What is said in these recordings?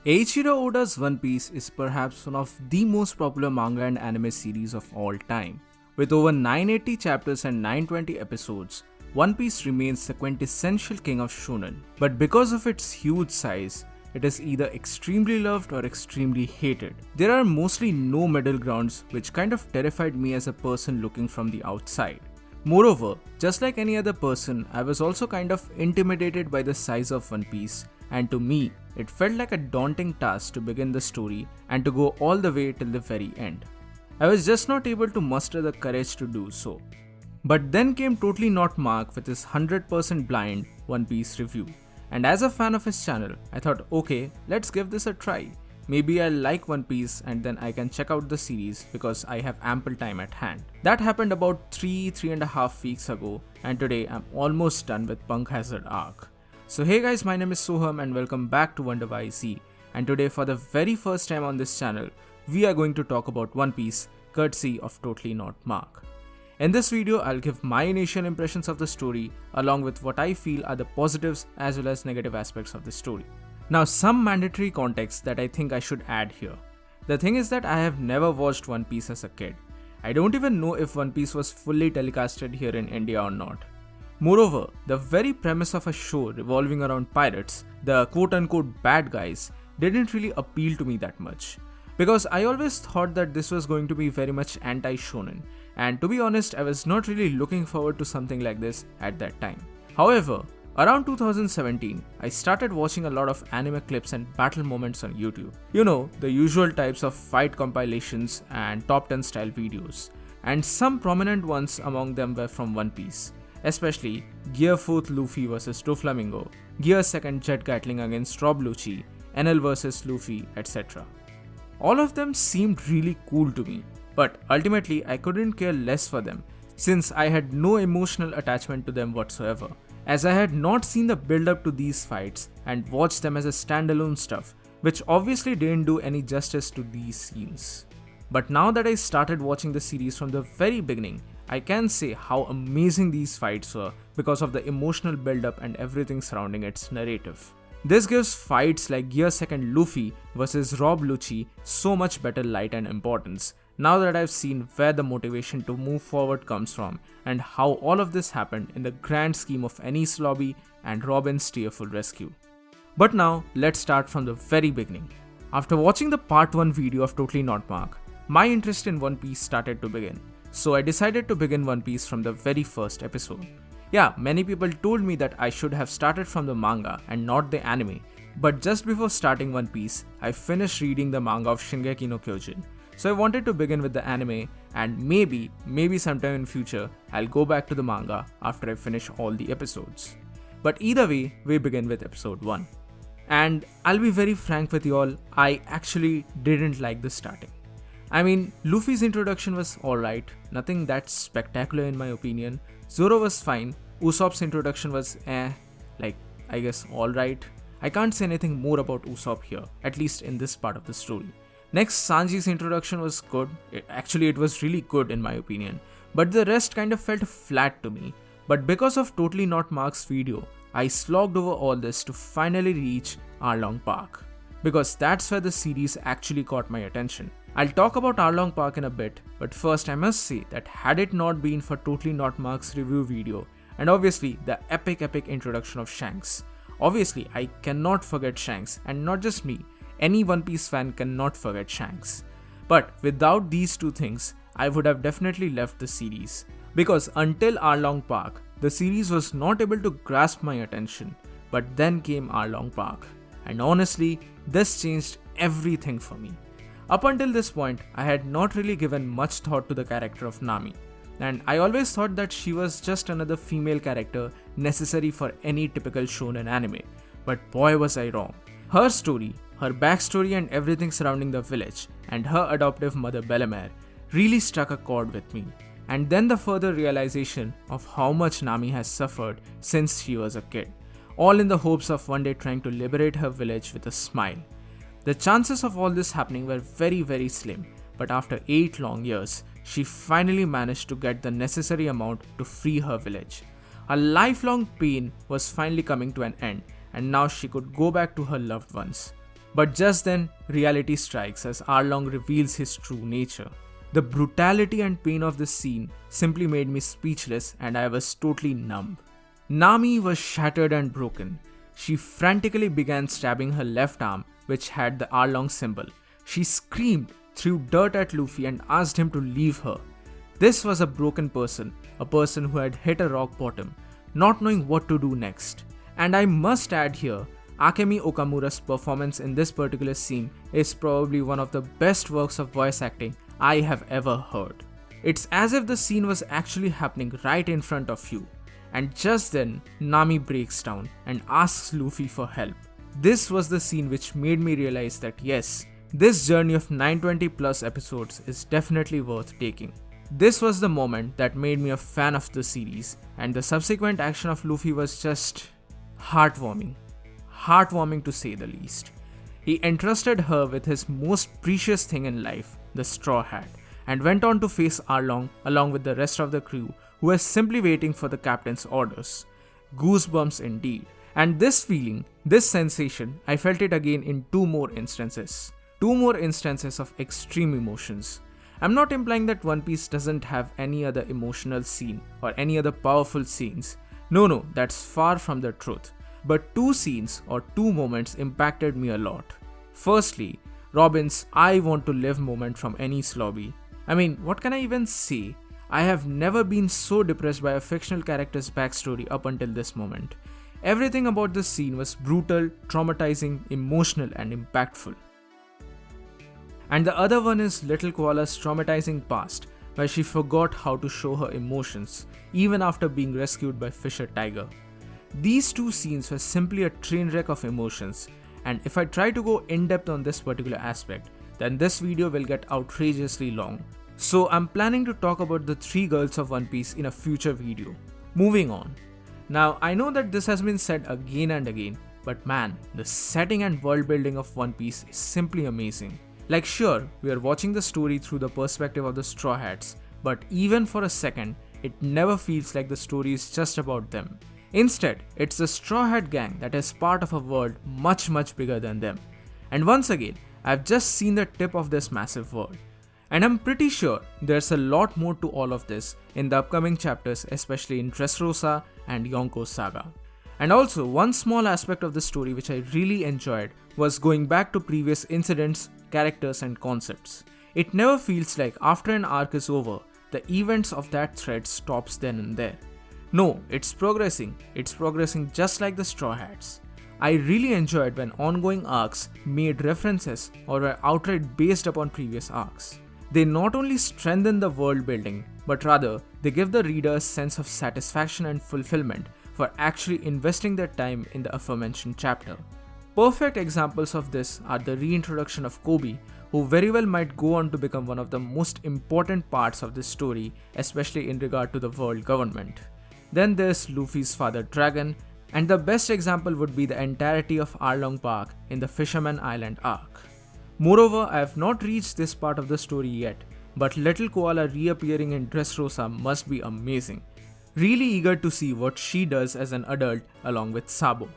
Eiichiro Oda's One Piece is perhaps one of the most popular manga and anime series of all time. With over 980 chapters and 920 episodes, One Piece remains the quintessential king of shonen. But because of its huge size, it is either extremely loved or extremely hated. There are mostly no middle grounds, which kind of terrified me as a person looking from the outside. Moreover, just like any other person, I was also kind of intimidated by the size of One Piece, and to me, it felt like a daunting task to begin the story and to go all the way till the very end. I was just not able to muster the courage to do so. But then came Totally Not Mark with his 100% blind One Piece review. And as a fan of his channel, I thought, okay, let's give this a try. Maybe I'll like One Piece and then I can check out the series because I have ample time at hand. That happened about 3.5 weeks ago, and today I'm almost done with Punk Hazard arc. So hey guys, my name is Soham and welcome back to Wonder by Z. And today for the very first time on this channel, we are going to talk about One Piece, courtesy of Totally Not Mark. In this video, I'll give my initial impressions of the story along with what I feel are the positives as well as negative aspects of the story. Now, some mandatory context that I think I should add here. The thing is that I have never watched One Piece as a kid. I don't even know if One Piece was fully telecasted here in India or not. Moreover, the very premise of a show revolving around pirates, the quote-unquote bad guys, didn't really appeal to me that much. Because I always thought that this was going to be very much anti-shonen, and to be honest, I was not really looking forward to something like this at that time. However, around 2017, I started watching a lot of anime clips and battle moments on YouTube. You know, the usual types of fight compilations and top 10 style videos. And some prominent ones among them were from One Piece. Especially Gear 4th Luffy vs Doflamingo, Gear 2nd Jet Gatling against Rob Lucci, Enel vs Luffy, etc. All of them seemed really cool to me, but ultimately I couldn't care less for them since I had no emotional attachment to them whatsoever, as I had not seen the build up to these fights and watched them as a standalone stuff, which obviously didn't do any justice to these scenes. But now that I started watching the series from the very beginning, I can say how amazing these fights were because of the emotional build-up and everything surrounding its narrative. This gives fights like Gear 2nd Luffy vs Rob Lucci so much better light and importance now that I've seen where the motivation to move forward comes from and how all of this happened in the grand scheme of Enies Lobby and Robin's tearful rescue. But now, let's start from the very beginning. After watching the part 1 video of Totally Not Mark, my interest in One Piece started to begin. So I decided to begin One Piece from the very first episode. Yeah, many people told me that I should have started from the manga and not the anime, but just before starting One Piece, I finished reading the manga of Shingeki no Kyojin. So I wanted to begin with the anime and maybe sometime in future, I'll go back to the manga after I finish all the episodes. But either way, we begin with episode 1. And I'll be very frank with you all, I actually didn't like the starting. I mean, Luffy's introduction was alright, nothing that spectacular in my opinion. Zoro was fine, Usopp's introduction was I guess alright. I can't say anything more about Usopp here, at least in this part of the story. Next, Sanji's introduction was good, it was really good in my opinion, but the rest kind of felt flat to me. But because of Totally Not Mark's video, I slogged over all this to finally reach Arlong Park. Because that's where the series actually caught my attention. I'll talk about Arlong Park in a bit, but first I must say that had it not been for Totally Not Mark's review video, and obviously the epic introduction of Shanks. Obviously, I cannot forget Shanks, and not just me, any One Piece fan cannot forget Shanks. But without these two things, I would have definitely left the series. Because until Arlong Park, the series was not able to grasp my attention, but then came Arlong Park. And honestly, this changed everything for me. Up until this point, I had not really given much thought to the character of Nami, and I always thought that she was just another female character necessary for any typical shonen anime, but boy was I wrong. Her story, her backstory and everything surrounding the village, and her adoptive mother Bellemere really struck a chord with me, and then the further realization of how much Nami has suffered since she was a kid, all in the hopes of one day trying to liberate her village with a smile. The chances of all this happening were very slim, but after 8 long years, she finally managed to get the necessary amount to free her village. Her lifelong pain was finally coming to an end, and now she could go back to her loved ones. But just then, reality strikes as Arlong reveals his true nature. The brutality and pain of this scene simply made me speechless and I was totally numb. Nami was shattered and broken. She frantically began stabbing her left arm, which had the Arlong symbol. She screamed, threw dirt at Luffy and asked him to leave her. This was a broken person, a person who had hit a rock bottom, not knowing what to do next. And I must add here, Akemi Okamura's performance in this particular scene is probably one of the best works of voice acting I have ever heard. It's as if the scene was actually happening right in front of you. And just then, Nami breaks down and asks Luffy for help. This was the scene which made me realize that yes, this journey of 920 plus episodes is definitely worth taking. This was the moment that made me a fan of the series, and the subsequent action of Luffy was just heartwarming. Heartwarming to say the least. He entrusted her with his most precious thing in life, the straw hat, and went on to face Arlong along with the rest of the crew who was simply waiting for the captain's orders. Goosebumps indeed. And this feeling, this sensation, I felt it again in two more instances. Two more instances of extreme emotions. I'm not implying that One Piece doesn't have any other emotional scene or any other powerful scenes. No, that's far from the truth. But two scenes or two moments impacted me a lot. Firstly, Robin's I want to live moment from Enies Lobby. I mean, what can I even say? I have never been so depressed by a fictional character's backstory up until this moment. Everything about this scene was brutal, traumatizing, emotional and impactful. And the other one is Little Koala's traumatizing past, where she forgot how to show her emotions, even after being rescued by Fisher Tiger. These two scenes were simply a train wreck of emotions, and if I try to go in depth on this particular aspect, then this video will get outrageously long. So I'm planning to talk about the three girls of One Piece in a future video. Moving on. Now I know that this has been said again and again, but man, the setting and world building of One Piece is simply amazing. Like sure, we are watching the story through the perspective of the Straw Hats, but even for a second, it never feels like the story is just about them. Instead, it's the Straw Hat gang that is part of a world much bigger than them. And once again, I've just seen the tip of this massive world. And I'm pretty sure there's a lot more to all of this in the upcoming chapters, especially in Dressrosa and Yonko's saga. And also, one small aspect of the story which I really enjoyed was going back to previous incidents, characters and concepts. It never feels like after an arc is over, the events of that thread stops then and there. No, it's progressing just like the Straw Hats. I really enjoyed when ongoing arcs made references or were outright based upon previous arcs. They not only strengthen the world building, but rather they give the reader a sense of satisfaction and fulfillment for actually investing their time in the aforementioned chapter. Perfect examples of this are the reintroduction of Koby, who very well might go on to become one of the most important parts of this story, especially in regard to the world government. Then there's Luffy's father Dragon, and the best example would be the entirety of Arlong Park in the Fisherman Island arc. Moreover, I have not reached this part of the story yet, but Little Koala reappearing in Dressrosa must be amazing. Really eager to see what she does as an adult along with Sabo.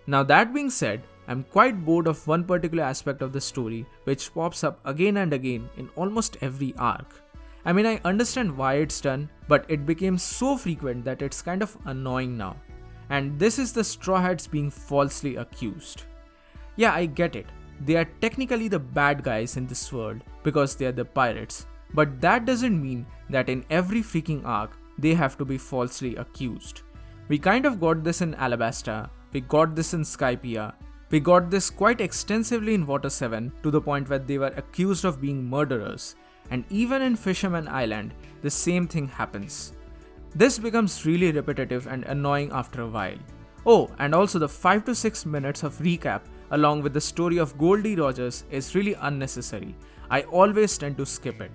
Now that being said, I'm quite bored of one particular aspect of the story which pops up again and again in almost every arc. I mean, I understand why it's done, but it became so frequent that it's kind of annoying now. And this is the Straw Hats being falsely accused. Yeah, I get it. They are technically the bad guys in this world because they are the pirates, but that doesn't mean that in every freaking arc they have to be falsely accused. We kind of got this in Alabasta, we got this in Skypiea, we got this quite extensively in Water 7 to the point where they were accused of being murderers, and even in Fisherman Island, the same thing happens. This becomes really repetitive and annoying after a while. Oh, and also the 5 to 6 minutes of recap along with the story of Goldie Rogers is really unnecessary. I always tend to skip it.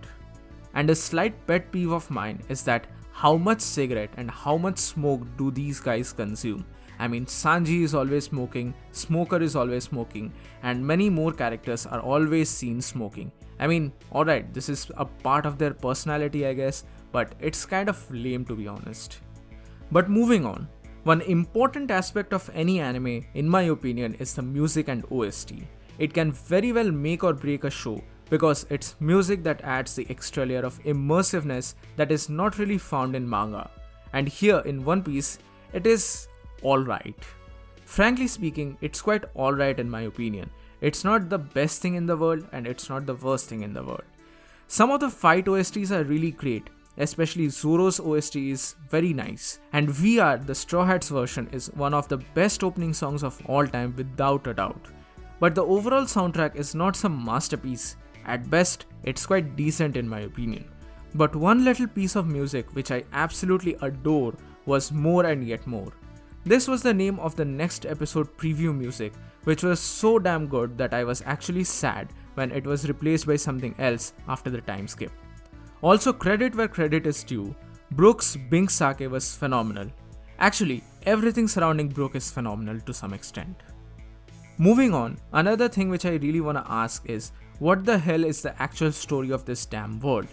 And a slight pet peeve of mine is that how much cigarette and how much smoke do these guys consume? I mean, Sanji is always smoking, Smoker is always smoking, and many more characters are always seen smoking. I mean, alright, this is a part of their personality I guess, but it's kind of lame to be honest. But moving on, one important aspect of any anime, in my opinion, is the music and OST. It can very well make or break a show because it's music that adds the extra layer of immersiveness that is not really found in manga. And here in One Piece, it is alright. Frankly speaking, it's quite alright in my opinion. It's not the best thing in the world and it's not the worst thing in the world. Some of the fight OSTs are really great, especially Zoro's OST is very nice, and VR, the Straw Hats version, is one of the best opening songs of all time without a doubt. But the overall soundtrack is not some masterpiece. At best, it's quite decent in my opinion. But one little piece of music which I absolutely adore was More and Yet More. This was the name of the next episode preview music, which was so damn good that I was actually sad when it was replaced by something else after the time skip. Also, credit where credit is due, Brook's Bink Sake was phenomenal. Actually, everything surrounding Brook is phenomenal to some extent. Moving on, another thing which I really wanna ask is, what the hell is the actual story of this damn world?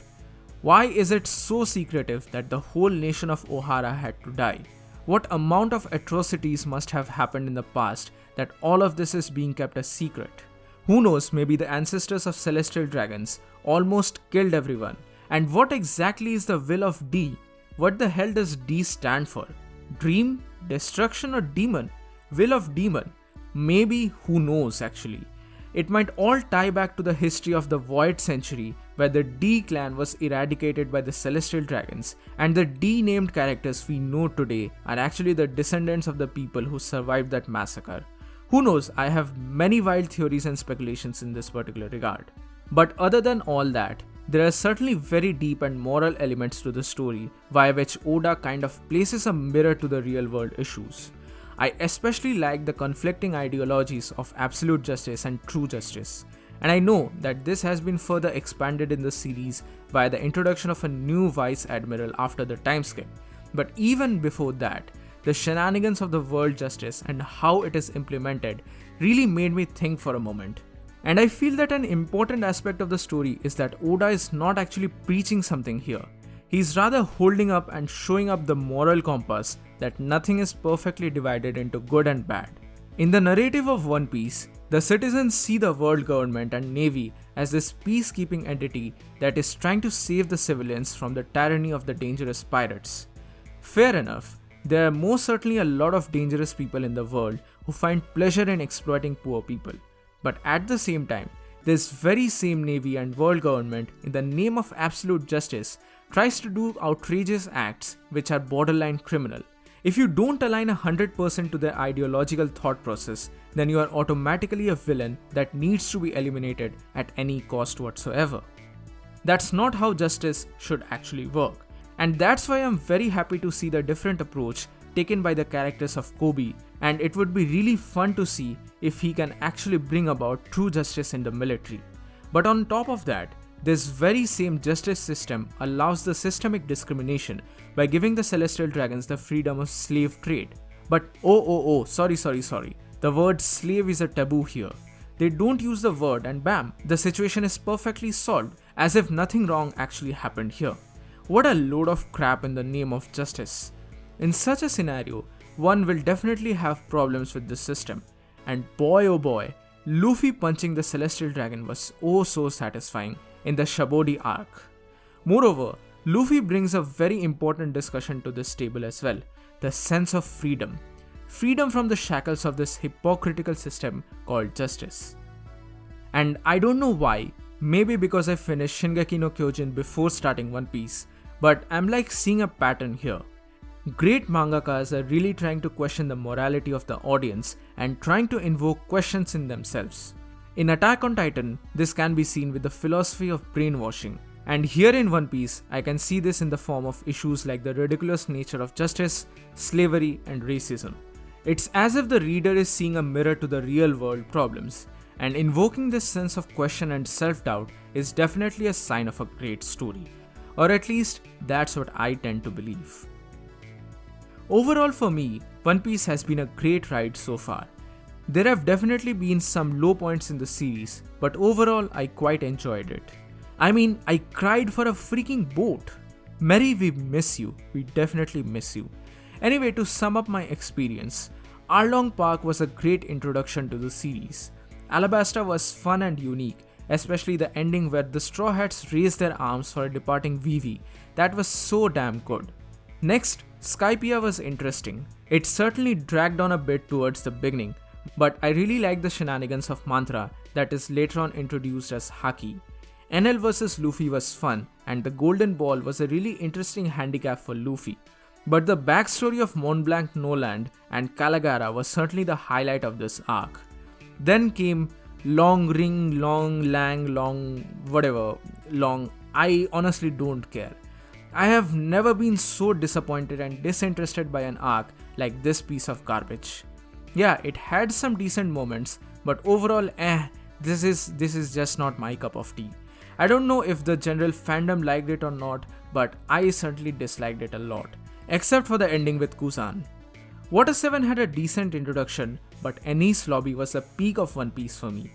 Why is it so secretive that the whole nation of Ohara had to die? What amount of atrocities must have happened in the past that all of this is being kept a secret? Who knows, maybe the ancestors of celestial dragons almost killed everyone. And what exactly is the will of D? What the hell does D stand for? Dream? Destruction or demon? Will of demon? Maybe, who knows actually. It might all tie back to the history of the Void Century, where the D clan was eradicated by the celestial dragons, and the D named characters we know today are actually the descendants of the people who survived that massacre. Who knows, I have many wild theories and speculations in this particular regard. But other than all that, there are certainly very deep and moral elements to the story via which Oda kind of places a mirror to the real world issues. I especially like the conflicting ideologies of absolute justice and true justice, and I know that this has been further expanded in the series via the introduction of a new Vice Admiral after the time skip. But even before that, the shenanigans of the world justice and how it is implemented really made me think for a moment. And I feel that an important aspect of the story is that Oda is not actually preaching something here. He's rather holding up and showing up the moral compass that nothing is perfectly divided into good and bad. In the narrative of One Piece, the citizens see the world government and navy as this peacekeeping entity that is trying to save the civilians from the tyranny of the dangerous pirates. Fair enough, there are most certainly a lot of dangerous people in the world who find pleasure in exploiting poor people. But at the same time, this very same navy and world government, in the name of absolute justice, tries to do outrageous acts which are borderline criminal. If you don't align 100% to their ideological thought process, then you are automatically a villain that needs to be eliminated at any cost whatsoever. That's not how justice should actually work. And that's why I'm very happy to see the different approach taken by the characters of Kobe, and it would be really fun to see if he can actually bring about true justice in the military. But on top of that, this very same justice system allows the systemic discrimination by giving the celestial dragons the freedom of slave trade. But sorry. The word slave is a taboo here. They don't use the word and bam, the situation is perfectly solved, as if nothing wrong actually happened here. What a load of crap in the name of justice. In such a scenario, one will definitely have problems with this system. And boy oh boy, Luffy punching the celestial dragon was oh so satisfying in the Shabodi arc. Moreover, Luffy brings a very important discussion to this table as well, the sense of freedom. Freedom from the shackles of this hypocritical system called justice. And I don't know why, maybe because I finished Shingeki no Kyojin before starting One Piece, but I'm like seeing a pattern here. Great mangakas are really trying to question the morality of the audience and trying to invoke questions in themselves. In Attack on Titan, this can be seen with the philosophy of brainwashing, and here in One Piece, I can see this in the form of issues like the ridiculous nature of justice, slavery, and racism. It's as if the reader is seeing a mirror to the real world problems, and invoking this sense of question and self-doubt is definitely a sign of a great story. Or at least, that's what I tend to believe. Overall for me, One Piece has been a great ride so far. There have definitely been some low points in the series, but overall I quite enjoyed it. I mean, I cried for a freaking boat. Mary, we miss you. We definitely miss you. Anyway, to sum up my experience, Arlong Park was a great introduction to the series. Alabasta was fun and unique, especially the ending where the Straw Hats raised their arms for a departing Vivi. That was so damn good. Next, Skypiea was interesting. It certainly dragged on a bit towards the beginning, but I really liked the shenanigans of Mantra that is later on introduced as Haki. NL vs Luffy was fun, and the Golden Ball was a really interesting handicap for Luffy. But the backstory of Mont Blanc Noland and Caligara was certainly the highlight of this arc. Then came Long Ring, Long Lang, Long whatever, Long. I honestly don't care. I have never been so disappointed and disinterested by an arc like this piece of garbage. Yeah, it had some decent moments, but overall, this is just not my cup of tea. I don't know if the general fandom liked it or not, but I certainly disliked it a lot, except for the ending with Kuzan. Water 7 had a decent introduction, but Enies Lobby was the peak of One Piece for me.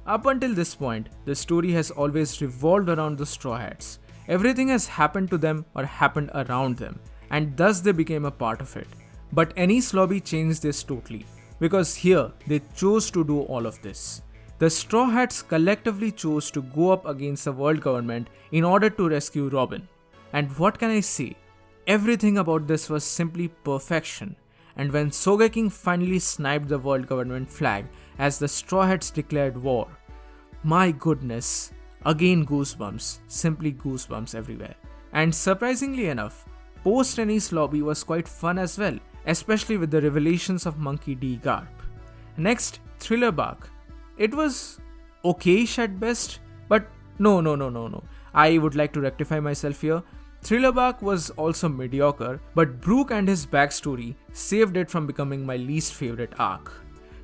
Up until this point, the story has always revolved around the Straw Hats. Everything has happened to them or happened around them, and thus they became a part of it. But Enies Lobby changed this totally, because here they chose to do all of this. The Straw Hats collectively chose to go up against the world government in order to rescue Robin. And what can I say? Everything about this was simply perfection. And when Sogeking finally sniped the world government flag as the Straw Hats declared war, my goodness, again goosebumps, simply goosebumps everywhere. And surprisingly enough, post Enies Lobby was quite fun as well, especially with the revelations of Monkey D. Garp. Next, Thriller Bark. It was okayish at best, but no. I would like to rectify myself here. Thriller Bark was also mediocre, but Brook and his backstory saved it from becoming my least favorite arc.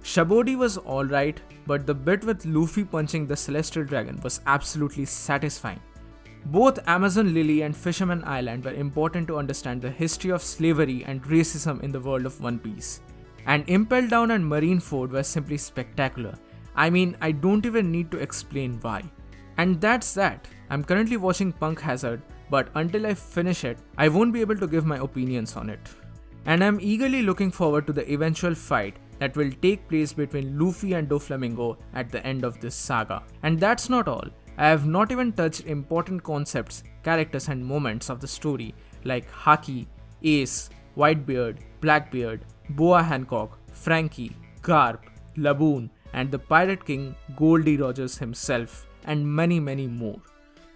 Shabodi was alright, but the bit with Luffy punching the Celestial Dragon was absolutely satisfying. Both Amazon Lily and Fisherman Island were important to understand the history of slavery and racism in the world of One Piece. And Impel Down and Marineford were simply spectacular. I mean, I don't even need to explain why. And that's that. I'm currently watching Punk Hazard, but until I finish it, I won't be able to give my opinions on it. And I'm eagerly looking forward to the eventual fight that will take place between Luffy and Doflamingo at the end of this saga. And that's not all. I have not even touched important concepts, characters and moments of the story like Haki, Ace, Whitebeard, Blackbeard, Boa Hancock, Frankie, Garp, Laboon, and the Pirate King Goldie Rogers himself, and many more.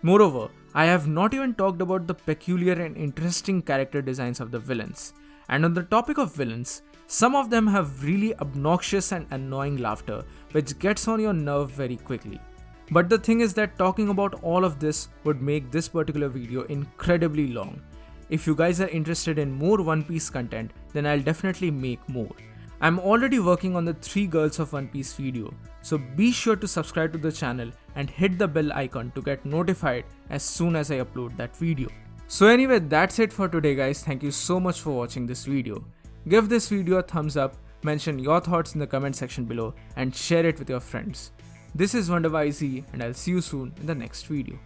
Moreover, I have not even talked about the peculiar and interesting character designs of the villains. And on the topic of villains, some of them have really obnoxious and annoying laughter which gets on your nerve very quickly. But the thing is that talking about all of this would make this particular video incredibly long. If you guys are interested in more One Piece content, then I'll definitely make more. I'm already working on the 3 Girls of One Piece video, so be sure to subscribe to the channel and hit the bell icon to get notified as soon as I upload that video. So anyway, that's it for today guys. Thank you so much for watching this video. Give this video a thumbs up, mention your thoughts in the comment section below and share it with your friends. This is WonderYZ and I'll see you soon in the next video.